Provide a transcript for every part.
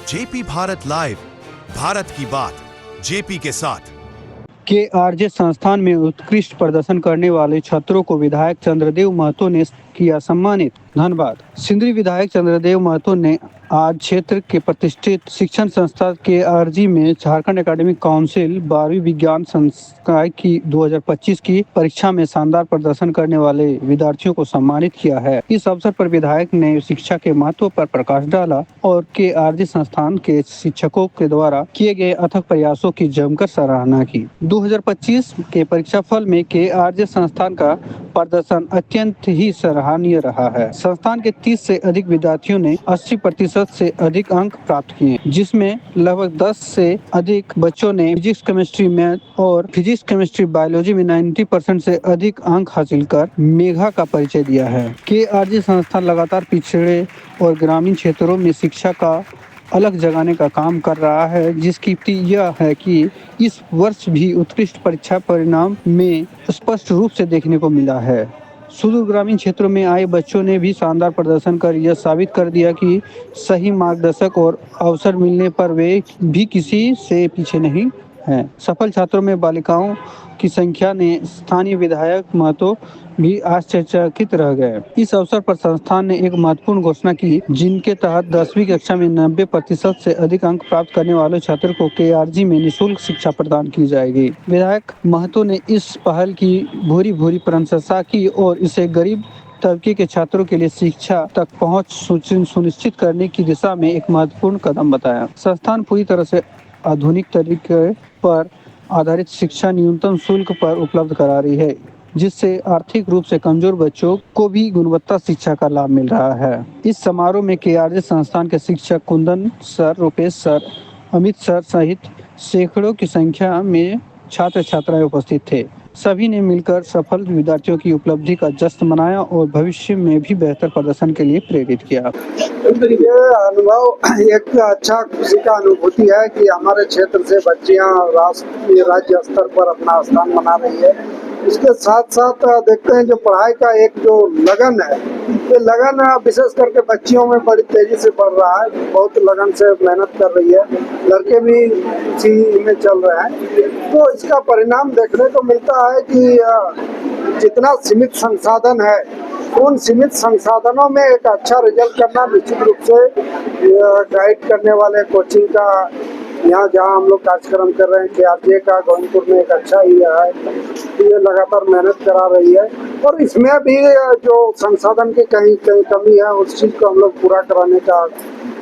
JP Bharat live, Bharat की बात JP के साथ। KRJ संस्थान में उत्कृष्ट प्रदर्शन करने वाले छात्रों को विधायक चंद्रदेव महतो ने किया सम्मानित। धनबाद। सिंदरी विधायक चंद्रदेव महतो ने आज क्षेत्र के प्रतिष्ठित शिक्षण संस्था KRJ में झारखंड एकेडमिक काउंसिल 12वीं विज्ञान संकाय की 2025 की परीक्षा में शानदार प्रदर्शन करने वाले विद्यार्थियों को सम्मानित किया है। इस अवसर पर विधायक ने शिक्षा के महत्व पर प्रकाश डाला और KRJ संस्थान के शिक्षकों के द्वारा किए गए अथक प्रयासों की जमकर सराहना की। 2025 के परीक्षाफल में KRJ संस्थान का प्रदर्शन अत्यंत ही सराहनीय रहा है। संस्थान के 30 से अधिक विद्यार्थियों ने 80% से अधिक अंक प्राप्त किए, जिसमें लगभग 10 से अधिक बच्चों ने फिजिक्स, केमिस्ट्री, मैथ और फिजिक्स, केमिस्ट्री, बायोलॉजी में 90% से अधिक अंक हासिल कर मेधा का परिचय दिया है। KRJ संस्थान लगातार पिछड़े और ग्रामीण क्षेत्रों में शिक्षा का अलग जगाने का काम कर रहा है, जिसकी यह है कि इस वर्ष भी उत्कृष्ट परीक्षा परिणाम में स्पष्ट रूप से देखने को मिला है। सुदूर ग्रामीण क्षेत्रों में आए बच्चों ने भी शानदार प्रदर्शन कर यह साबित कर दिया कि सही मार्गदर्शक और अवसर मिलने पर वे भी किसी से पीछे नहीं हैं। सफल छात्रों में बालिकाओं की संख्या ने स्थानीय विधायक महतो भी आश्चर्यचकित रह गए। इस अवसर पर संस्थान ने एक महत्वपूर्ण घोषणा की, जिनके तहत 10वीं कक्षा में 90% से अधिक अंक प्राप्त करने वाले छात्र को KRJ में निःशुल्क शिक्षा प्रदान की जाएगी। विधायक महतो ने इस पहल की भूरी भूरी प्रशंसा की और इसे गरीब तबके के छात्रों के लिए शिक्षा तक पहुंच सुनिश्चित करने की दिशा में एक महत्वपूर्ण कदम बताया। संस्थान पूरी तरह से आधुनिक तरीके पर आधारित शिक्षा न्यूनतम शुल्क पर उपलब्ध करा रही है, जिससे आर्थिक रूप से कमजोर बच्चों को भी गुणवत्ता शिक्षा का लाभ मिल रहा है। इस समारोह में KRJ संस्थान के शिक्षक Kundan sir, Rupesh sir, Amit sir सहित सैकड़ों की संख्या में छात्र छात्राएं उपस्थित थे। सभी ने मिलकर सफल विद्यार्थियों की उपलब्धि का जश्न मनाया और भविष्य में भी बेहतर प्रदर्शन के लिए प्रेरित किया। ये अनुभव एक अच्छा खुशी का अनुभूति है कि हमारे क्षेत्र से बच्चियां राज्य स्तर पर अपना स्थान बना रही है। इसके साथ साथ देखते हैं जो पढ़ाई का एक जो लगन है, ये लगन विशेष करके बच्चियों में बड़ी तेजी से बढ़ रहा है। बहुत लगन से मेहनत कर रही है, लड़के भी इसी में चल रहे हैं। तो इसका परिणाम देखने को मिलता है कि जितना सीमित संसाधन है, उन सीमित संसाधनों में एक अच्छा रिजल्ट करना निश्चित रूप से गाइड करने वाले कोचिंग का यहाँ जहाँ हम लोग कार्यक्रम कर रहे हैं KRJ का गोविंदपुर में एक अच्छा ही है। ये लगातार मेहनत करा रही है और इसमें भी जो संसाधन की कहीं कमी है, उस चीज़ को हम लोग पूरा कराने का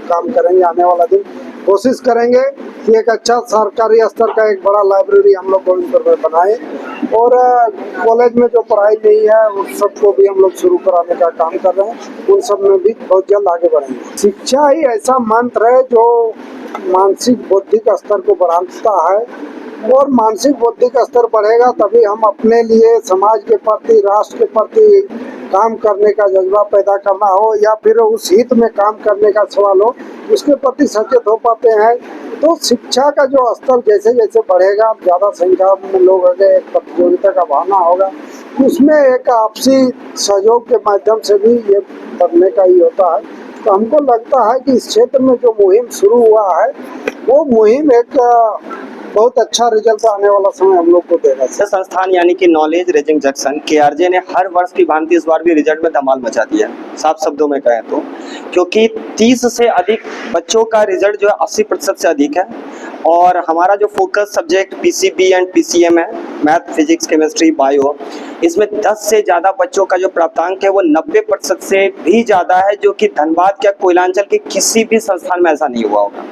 काम करेंगे। आने वाला दिन कोशिश करेंगे कि एक अच्छा सरकारी स्तर का एक बड़ा लाइब्रेरी हम लोग गोविंदपुर में बनाए और कॉलेज में जो पढ़ाई नहीं है उस सबको भी हम लोग शुरू कराने का काम कर रहे हैं। उन सब में भी बहुत जल्द आगे बढ़ेंगे। शिक्षा ही ऐसा मंत्र है जो मानसिक बौद्धिक स्तर को बढ़ाता है और मानसिक बौद्धिक स्तर बढ़ेगा तभी हम अपने लिए, समाज के प्रति, राष्ट्र के प्रति काम करने का जज्बा पैदा करना हो या फिर उस हित में काम करने का सवाल हो, उसके प्रति सचेत हो पाते हैं। तो शिक्षा का जो स्तर जैसे जैसे बढ़ेगा, ज़्यादा संख्या में लोग अगर एक प्रतियोगिता का भावना होगा, उसमें एक आपसी सहयोग के माध्यम से भी ये बढ़ने का ही होता है। तो हमको लगता है कि इस क्षेत्र में जो मुहिम शुरू हुआ है, वो मुहिम एक बहुत अच्छा रिजल्ट आने वाला समय हम लोग को देगा। संस्थान यानी कि नॉलेज रेजिंग जंक्शन KRJ ने हर वर्ष की भांति इस बार भी रिजल्ट में धमाल मचा दिया। साफ शब्दों में कहें तो क्योंकि 30 से अधिक बच्चों का रिजल्ट जो है 80% से अधिक है और हमारा जो focus subject PCB and PCM है, मैथ, फिजिक्स, केमिस्ट्री, बायो, इसमें 10 से ज़्यादा बच्चों का जो प्राप्तांक है वो 90% से भी ज़्यादा है, जो कि धनबाद या कोयलांचल के किसी भी संस्थान में ऐसा नहीं हुआ होगा।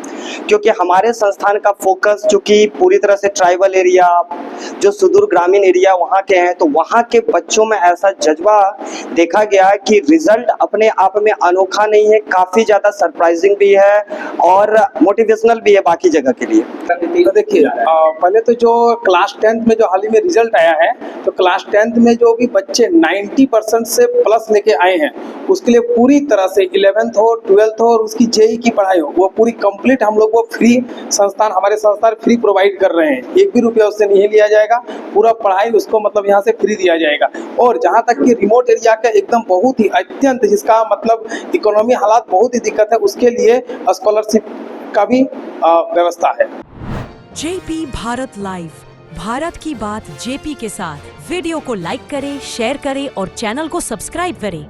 क्योंकि हमारे संस्थान का फोकस चूँकि पूरी तरह से ट्राइबल एरिया, जो सुदूर ग्रामीण एरिया वहाँ के हैं, तो वहाँ के बच्चों में ऐसा जज्बा देखा गया है कि रिजल्ट अपने आप में अनोखा नहीं है, काफ़ी ज़्यादा सरप्राइजिंग भी है और मोटिवेशनल भी है बाकी जगह के लिए। तो देखिए, पहले तो जो क्लास 10th में जो हाल ही में रिजल्ट आया है, तो क्लास 10th में जो भी बच्चे 90% से प्लस लेके आए हैं, उसके लिए पूरी तरह से 11th हो, 12th हो और उसकी JEE की पढ़ाई हो, वो पूरी कंप्लीट हम लोग वो फ्री हमारे संस्थान फ्री प्रोवाइड कर रहे हैं। एक भी रुपया उससे नहीं लिया जाएगा, पूरा पढ़ाई उसको मतलब यहाँ से फ्री दिया जाएगा। और जहाँ तक कि रिमोट एरिया का एकदम बहुत ही अत्यंत, जिसका मतलब इकोनॉमी हालात बहुत ही दिक्कत है, उसके लिए स्कॉलरशिप का भी व्यवस्था है। जेपी भारत लाइव, भारत की बात जेपी के साथ। वीडियो को लाइक करें, शेयर करें और चैनल को सब्सक्राइब करें।